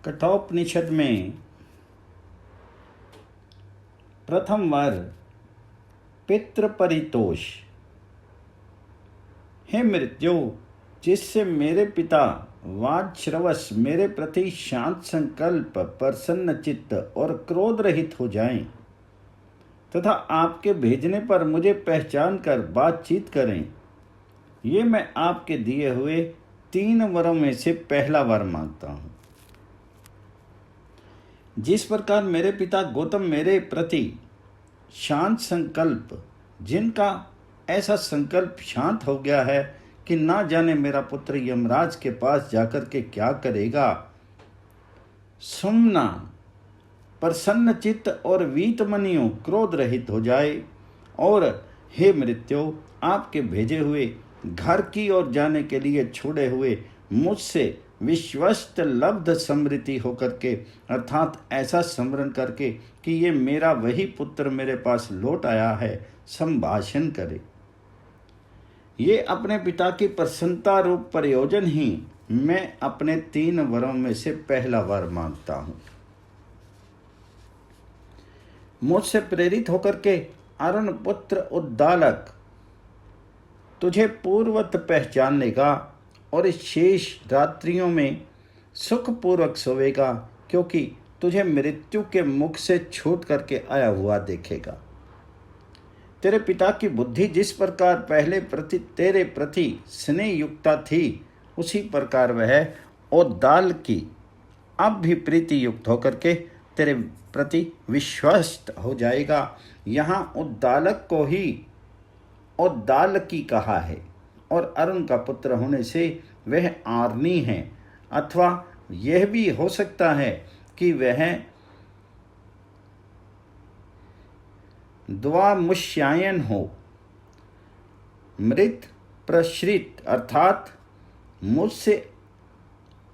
कठोपनिषद में प्रथम वर पितृपरितोष। हे मृत्यु, जिससे मेरे पिता वाजश्रवस मेरे प्रति शांत संकल्प, प्रसन्न चित्त और क्रोध रहित हो जाएं, तथा आपके भेजने पर मुझे पहचान कर बातचीत करें, ये मैं आपके दिए हुए 3 वरों में से पहला वर मांगता हूँ। जिस प्रकार मेरे पिता गौतम मेरे प्रति शांत संकल्प, जिनका ऐसा संकल्प शांत हो गया है कि ना जाने मेरा पुत्र यमराज के पास जाकर के क्या करेगा, सुमना प्रसन्न चित्त और वीतमनियों क्रोध रहित हो जाए, और हे मृत्यु, आपके भेजे हुए घर की ओर जाने के लिए छोड़े हुए मुझसे विश्वस्त लब्ध समृद्धि होकर के, अर्थात ऐसा स्मरण करके कि ये मेरा वही पुत्र मेरे पास लौट आया है, संभाषण करे। ये अपने पिता की प्रसन्नता रूप प्रयोजन ही मैं अपने 3 वरों में से पहला वर मांगता हूँ। मुझसे प्रेरित होकर के अरुण पुत्र उद्दालक तुझे पूर्वत पहचान लेगा और इस शेष रात्रियों में सुखपूर्वक सोएगा, क्योंकि तुझे मृत्यु के मुख से छूट करके आया हुआ देखेगा। तेरे पिता की बुद्धि जिस प्रकार पहले तेरे प्रति स्नेह युक्ता थी, उसी प्रकार वह उद्दाल की अब भी प्रीति युक्त होकर के तेरे प्रति विश्वस्त हो जाएगा। यहाँ उद्दालक को ही उद्दालकी कहा है, और अरुण का पुत्र होने से वह आर्नी है, अथवा यह भी हो सकता है कि वह द्वामुष्यायन हो, मृत प्रश्रित, अर्थात मुझसे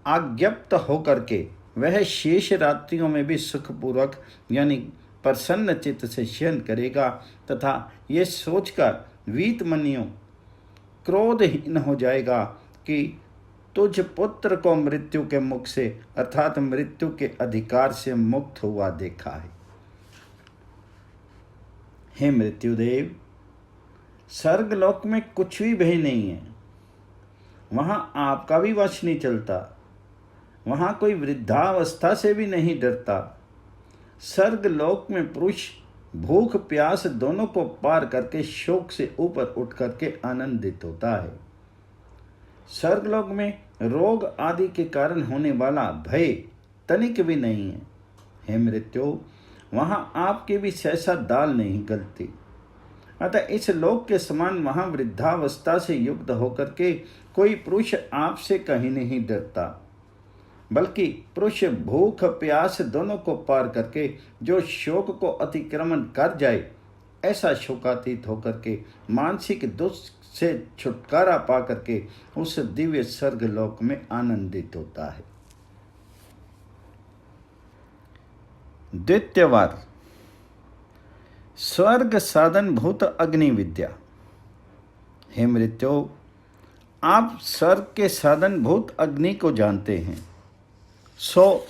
आज्ञप्त होकर के वह शेष रात्रियों में भी सुखपूर्वक यानी प्रसन्न चित्त से शयन करेगा, तथा ये सोचकर वीतमनियों क्रोधहीन हो जाएगा कि तुझ पुत्र को मृत्यु के मुख से, अर्थात मृत्यु के अधिकार से मुक्त हुआ देखा है। हे मृत्युदेव, स्वर्गलोक में कुछ भी भय नहीं है, वहां आपका भी वश नहीं चलता, वहां कोई वृद्धावस्था से भी नहीं डरता। स्वर्गलोक में पुरुष भूख प्यास दोनों को पार करके शोक से ऊपर उठ करके आनंदित होता है। स्वर्गलोक में रोग आदि के कारण होने वाला भय तनिक भी नहीं है। हे मृत्यु, वहां आपकी भी सहसा दाल नहीं गलती, अतः इस लोक के समान वहां वृद्धावस्था से युक्त होकर के कोई पुरुष आपसे कहीं नहीं डरता, बल्कि पुरुष भूख प्यास दोनों को पार करके जो शोक को अतिक्रमण कर जाए, ऐसा शोकातीत होकर के मानसिक दुख से छुटकारा पा करके उस दिव्य स्वर्ग लोक में आनंदित होता है। द्वितीय वार स्वर्ग साधन भूत अग्नि विद्या। हे मृत्यु, आप स्वर्ग के साधन भूत अग्नि को जानते हैं, सो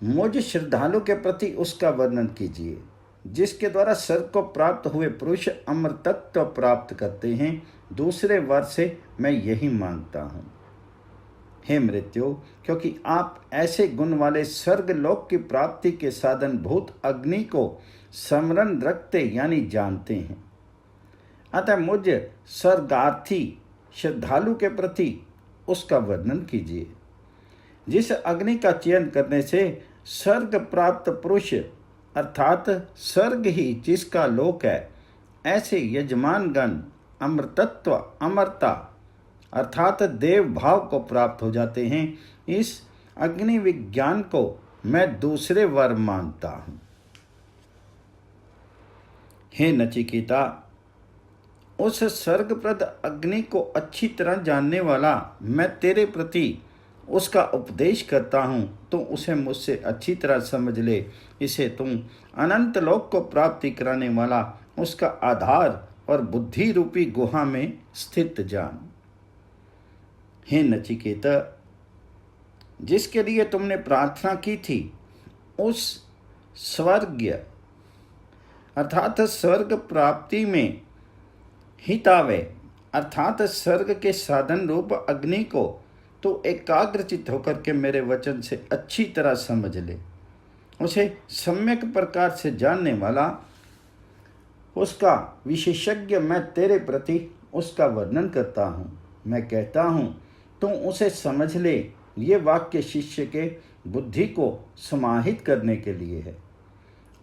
मुझ श्रद्धालु के प्रति उसका वर्णन कीजिए, जिसके द्वारा स्वर्ग को प्राप्त हुए पुरुष अमृतत्व प्राप्त करते हैं। दूसरे वर से मैं यही मांगता हूँ। हे मृत्यु, क्योंकि आप ऐसे गुण वाले स्वर्ग लोक की प्राप्ति के साधन भूत अग्नि को स्मरण रखते यानी जानते हैं, अतः मुझ स्वर्गार्थी श्रद्धालु के प्रति उसका वर्णन कीजिए, जिस अग्नि का चयन करने से स्वर्ग प्राप्त पुरुष, अर्थात स्वर्ग ही जिसका लोक है, ऐसे यजमानगण अमृतत्व अमरता अर्थात देव भाव को प्राप्त हो जाते हैं। इस अग्नि विज्ञान को मैं दूसरे वर मानता हूँ। हे नचिकेता, उस स्वर्गप्रद अग्नि को अच्छी तरह जानने वाला मैं तेरे प्रति उसका उपदेश करता हूँ, तो उसे मुझसे अच्छी तरह समझ ले। इसे तुम अनंत लोक को प्राप्ति कराने वाला उसका आधार और बुद्धि रूपी गुहा में स्थित जान। हे नचिकेता, जिसके लिए तुमने प्रार्थना की थी उस स्वर्ग अर्थात स्वर्ग प्राप्ति में हितावे अर्थात स्वर्ग के साधन रूप अग्नि को तो एकाग्रचित होकर के मेरे वचन से अच्छी तरह समझ ले। उसे सम्यक प्रकार से जानने वाला उसका विशेषज्ञ मैं तेरे प्रति उसका वर्णन करता हूँ। मैं कहता हूँ तू उसे समझ ले। ये वाक्य शिष्य के बुद्धि को समाहित करने के लिए है।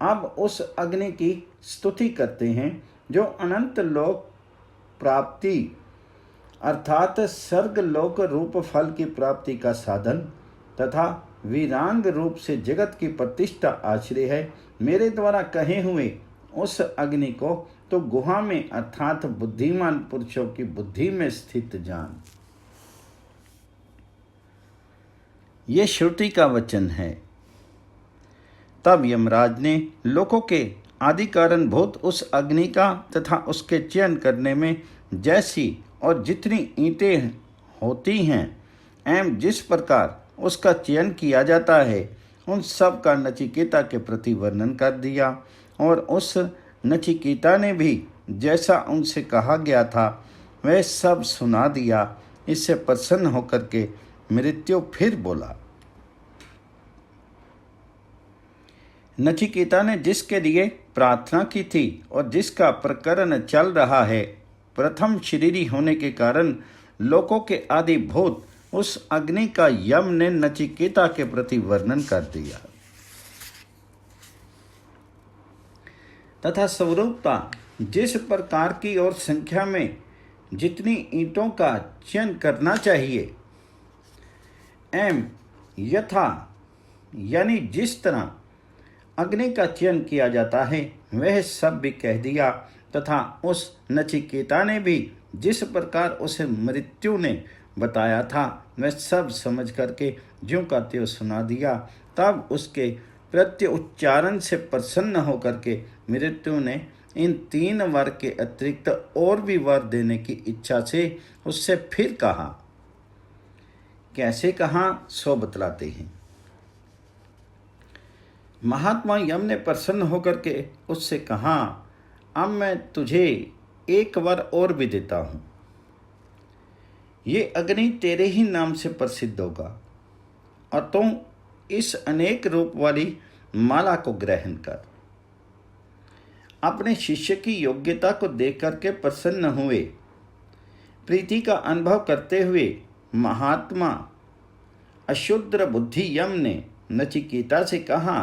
अब उस अग्नि की स्तुति करते हैं जो अनंत लोक प्राप्ति अर्थात स्वर्ग लोक रूप फल की प्राप्ति का साधन तथा वीरांग रूप से जगत की प्रतिष्ठा आश्रय है। मेरे द्वारा कहे हुए उस अग्नि को तो गुहा में अर्थात बुद्धिमान पुरुषों की बुद्धि में स्थित जान। ये श्रुति का वचन है। तब यमराज ने लोकों के आदि कारणभूत उस अग्नि का तथा उसके चयन करने में जैसी और जितनी ईंटें होती हैं एवं जिस प्रकार उसका चयन किया जाता है उन सब का नचिकेता के प्रति वर्णन कर दिया। और उस नचिकेता ने भी जैसा उनसे कहा गया था वह सब सुना दिया। इससे प्रसन्न होकर के मृत्यु फिर बोला। नचिकेता ने जिसके लिए प्रार्थना की थी और जिसका प्रकरण चल रहा है, प्रथम शरीरी होने के कारण लोकों के आदि भूत उस अग्नि का यम ने नचिकेता के प्रति वर्णन कर दिया तथा स्वरूपता जिस प्रकार की और संख्या में जितनी ईंटों का चयन करना चाहिए एवं यथा यानी जिस तरह अग्नि का चयन किया जाता है वह सब भी कह दिया। तथा उस नचिकेता ने भी जिस प्रकार उसे मृत्यु ने बताया था वह सब समझ करके ज्यों का त्यों सुना दिया। तब उसके प्रत्युच्चारण से प्रसन्न होकर के मृत्यु ने इन 3 वर के अतिरिक्त और भी वर देने की इच्छा से उससे फिर कहा। कैसे कहा सो बतलाते हैं। महात्मा यम ने प्रसन्न होकर के उससे कहा, अब मैं तुझे 1 वर और भी देता हूँ। ये अग्नि तेरे ही नाम से प्रसिद्ध होगा और तुम इस अनेक रूप वाली माला को ग्रहण कर। अपने शिष्य की योग्यता को देख करके प्रसन्न हुए, प्रीति का अनुभव करते हुए महात्मा अशुद्र बुद्धि यम ने नचिकेता से कहा,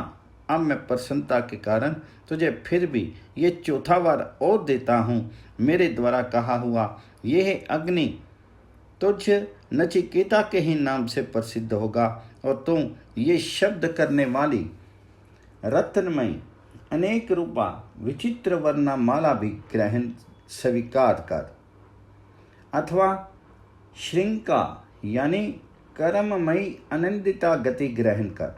अब मैं प्रसन्नता के कारण तुझे फिर भी ये 4था वार और देता हूँ। मेरे द्वारा कहा हुआ यह अग्नि तुझ नचिकेता के ही नाम से प्रसिद्ध होगा और तुम ये शब्द करने वाली रत्नमयी अनेक रूपा विचित्र वर्णा माला भी ग्रहण स्वीकार कर अथवा श्रृंका यानी कर्ममयी आनंदिता गति ग्रहण कर।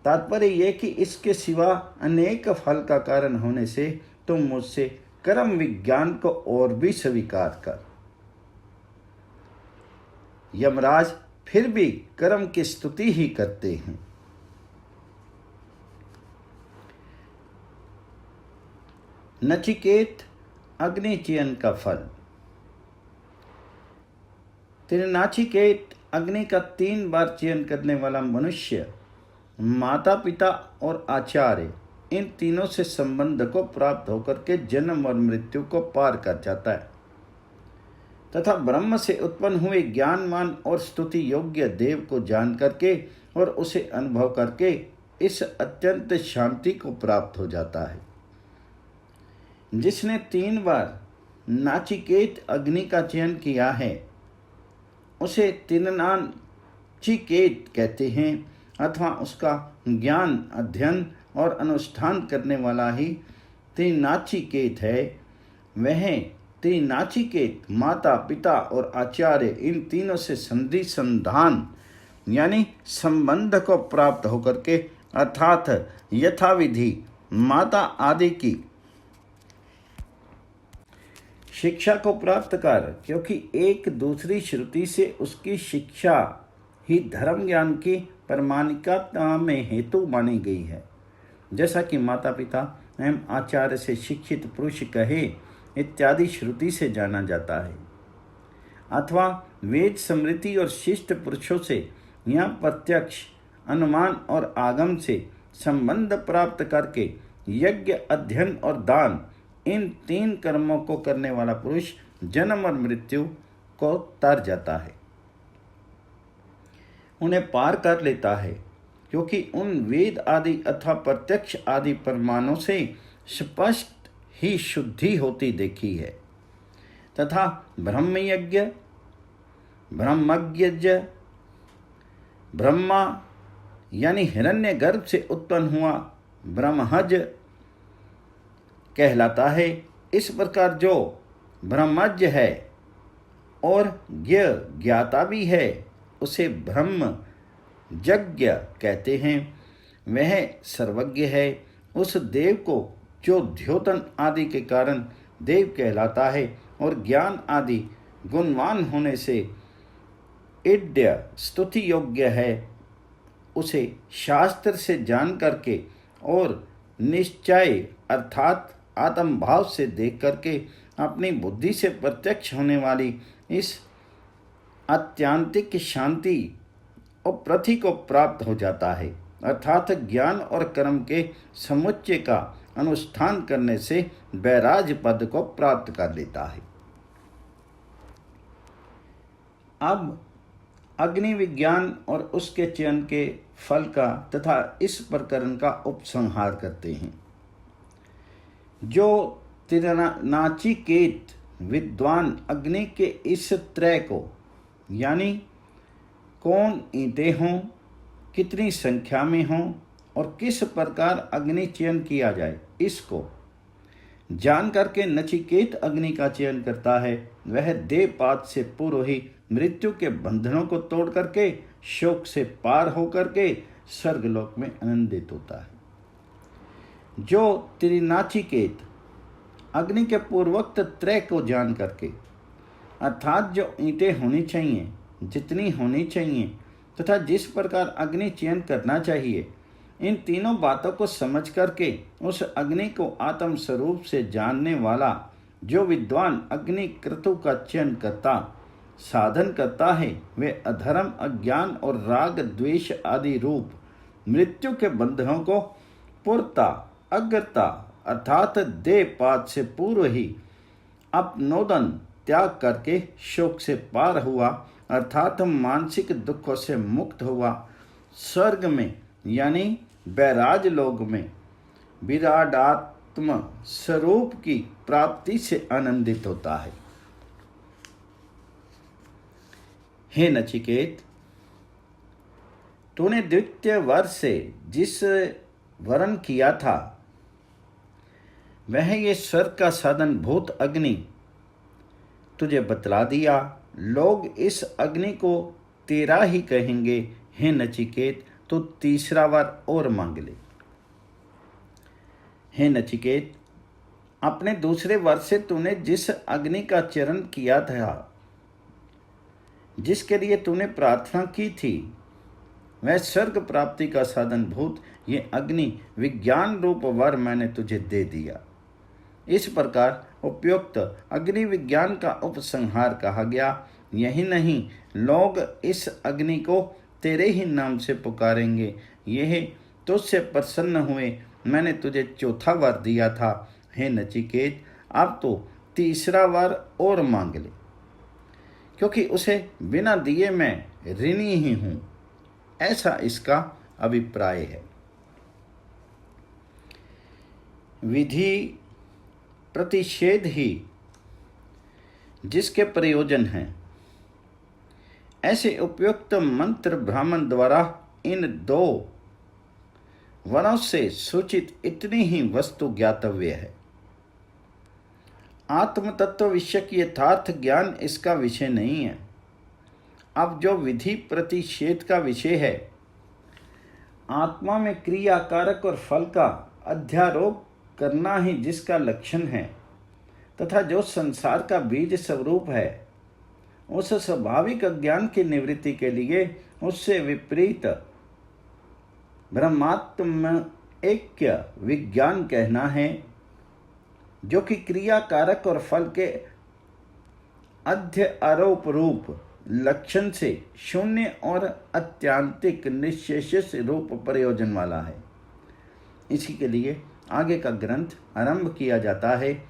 तात्पर्य यह कि इसके सिवा अनेक फल का कारण होने से तुम मुझसे कर्म विज्ञान को और भी स्वीकार कर। यमराज फिर भी कर्म की स्तुति ही करते हैं। नचिकेत अग्नि चयन का फल। नाचिकेत अग्नि का 3 बार चयन करने वाला मनुष्य माता पिता और आचार्य इन तीनों से संबंध को प्राप्त होकर के जन्म और मृत्यु को पार कर जाता है तथा ब्रह्म से उत्पन्न हुए ज्ञानमान और स्तुति योग्य देव को जान करके और उसे अनुभव करके इस अत्यंत शांति को प्राप्त हो जाता है। जिसने 3 बार नाचिकेत अग्नि का चयन किया है उसे तिन्नाचिकेत कहते हैं अथवा उसका ज्ञान अध्ययन और अनुष्ठान करने वाला ही त्रिनाचिकेत है। वह त्रिनाचिकेत माता पिता और आचार्य इन तीनों से संधि संधान यानी संबंध को प्राप्त होकर के अर्थात यथाविधि माता आदि की शिक्षा को प्राप्त कर, क्योंकि एक दूसरी श्रुति से उसकी शिक्षा ही धर्म ज्ञान की प्रामाणिकता में हेतु मानी गई है। जैसा कि माता पिता एवं आचार्य से शिक्षित पुरुष कहे इत्यादि श्रुति से जाना जाता है, अथवा वेद स्मृति और शिष्ट पुरुषों से या प्रत्यक्ष अनुमान और आगम से संबंध प्राप्त करके यज्ञ, अध्ययन और दान, इन 3 कर्मों को करने वाला पुरुष जन्म और मृत्यु को तर जाता है, उन्हें पार कर लेता है, क्योंकि उन वेद आदि अथवा प्रत्यक्ष आदि प्रमाणों से स्पष्ट ही शुद्धि होती देखी है तथा ब्रह्मयज्ञ, ब्रह्मज्ञ, ब्रह्मा यानी हिरण्यगर्भ से उत्पन्न हुआ ब्रह्मज कहलाता है। इस प्रकार जो ब्रह्मज्ञ है और ज्ञाता भी है उसे ब्रह्म यज्ञ कहते हैं। वह सर्वज्ञ है। उस देव को जो द्योतन आदि के कारण देव कहलाता है और ज्ञान आदि गुणवान होने से इड्य स्तुति योग्य है, उसे शास्त्र से जान करके और निश्चय अर्थात आत्म भाव से देख करके अपनी बुद्धि से प्रत्यक्ष होने वाली इस आत्यांतिक शांति और प्रति को प्राप्त हो जाता है, अर्थात ज्ञान और कर्म के समुच्चय का अनुष्ठान करने से वैराज पद को प्राप्त कर लेता है। अब अग्नि विज्ञान और उसके चयन के फल का तथा इस प्रकरण का उपसंहार करते हैं। जो तिरनाचिकेत विद्वान अग्नि के इस त्रय को, यानी कौन ईंटें हों, कितनी संख्या में हों और किस प्रकार अग्नि चयन किया जाए, इसको जान करके नचिकेत अग्नि का चयन करता है। वह देवपात से पूर्व ही मृत्यु के बंधनों को तोड़ करके शोक से पार होकर के स्वर्गलोक में आनंदित होता है। जो त्रिनाचिकेत अग्नि के पूर्वोक्त त्रय को जान करके, अर्थात जो ईंटें होनी चाहिए, जितनी होनी चाहिए तथा जिस प्रकार अग्नि चयन करना चाहिए, इन तीनों बातों को समझ करके उस अग्नि को आत्म स्वरूप से जानने वाला जो विद्वान अग्नि क्रतु का चयन करता साधन करता है, वे अधर्म, अज्ञान और राग द्वेष आदि रूप मृत्यु के बंधनों को पूर्णता अग्रता अर्थात देहपात से पूर्व ही अपनोदन त्याग करके शोक से पार हुआ, अर्थात मानसिक दुखों से मुक्त हुआ, स्वर्ग में यानी बैराज लोक में विराडात्म स्वरूप की प्राप्ति से आनंदित होता है। हे नचिकेत, तूने द्वितीय वर से जिस वरण किया था वह ये स्वर्ग का साधन भूत अग्नि तुझे बतला दिया। लोग इस अग्नि को तेरा ही कहेंगे। हे नचिकेत, तो तीसरा वर और मांग ले। हे नचिकेत, अपने दूसरे वर से तूने जिस अग्नि का चरण किया था, जिसके लिए तूने प्रार्थना की थी, वह स्वर्ग प्राप्ति का साधन भूत ये अग्नि विज्ञान रूप वर मैंने तुझे दे दिया। इस प्रकार उपयुक्त अग्नि विज्ञान का उपसंहार कहा गया। यही नहीं, लोग इस अग्नि को तेरे ही नाम से पुकारेंगे। यह तुझसे प्रसन्न हुए मैंने तुझे चौथा वर दिया था। हे नचिकेत, अब तो तीसरा वर और मांग ले, क्योंकि उसे बिना दिए मैं ऋणी ही हूं, ऐसा इसका अभिप्राय है। विधि प्रतिषेध ही जिसके प्रयोजन हैं, ऐसे उपयुक्त मंत्र ब्राह्मण द्वारा इन दो वरों से सूचित इतनी ही वस्तु ज्ञातव्य है। आत्म तत्व विषय की यथार्थ ज्ञान इसका विषय नहीं है। अब जो विधि प्रतिषेध का विषय है, आत्मा में क्रिया कारक और फल का अध्यारोप करना ही जिसका लक्षण है, तथा जो संसार का बीज स्वरूप है, उस स्वाभाविक अज्ञान की निवृत्ति के लिए उससे विपरीत ब्रह्मात्म ऐक्य विज्ञान कहना है, जो कि क्रिया कारक और फल के अध्य आरोप रूप लक्षण से शून्य और अत्यांतिक निश्शेष रूप प्रयोजन वाला है। इसी के लिए आगे का ग्रंथ आरंभ किया जाता है।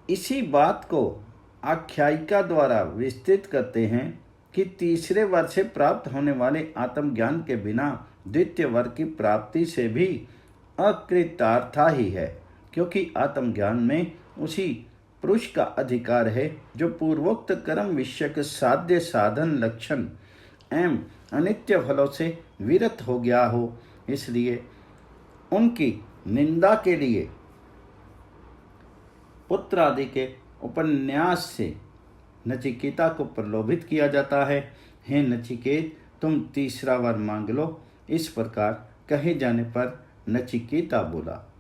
इसी बात को आख्यायिका द्वारा विस्तृत करते हैं कि तीसरे वर्ग से प्राप्त होने वाले आत्मज्ञान के बिना द्वितीय वर्ग की प्राप्ति से भी अकृतार्था ही है, क्योंकि आत्मज्ञान में उसी पुरुष का अधिकार है जो पूर्वोक्त कर्म विषयक साध्य साधन लक्षण एवं अनित्य फलों से विरत हो गया हो। इसलिए उनकी निंदा के लिए पुत्र आदि के उपन्यास से नचिकेता को प्रलोभित किया जाता है। हे नचिकेत, तुम तीसरा वर मांग लो। इस प्रकार कहे जाने पर नचिकेता बोला,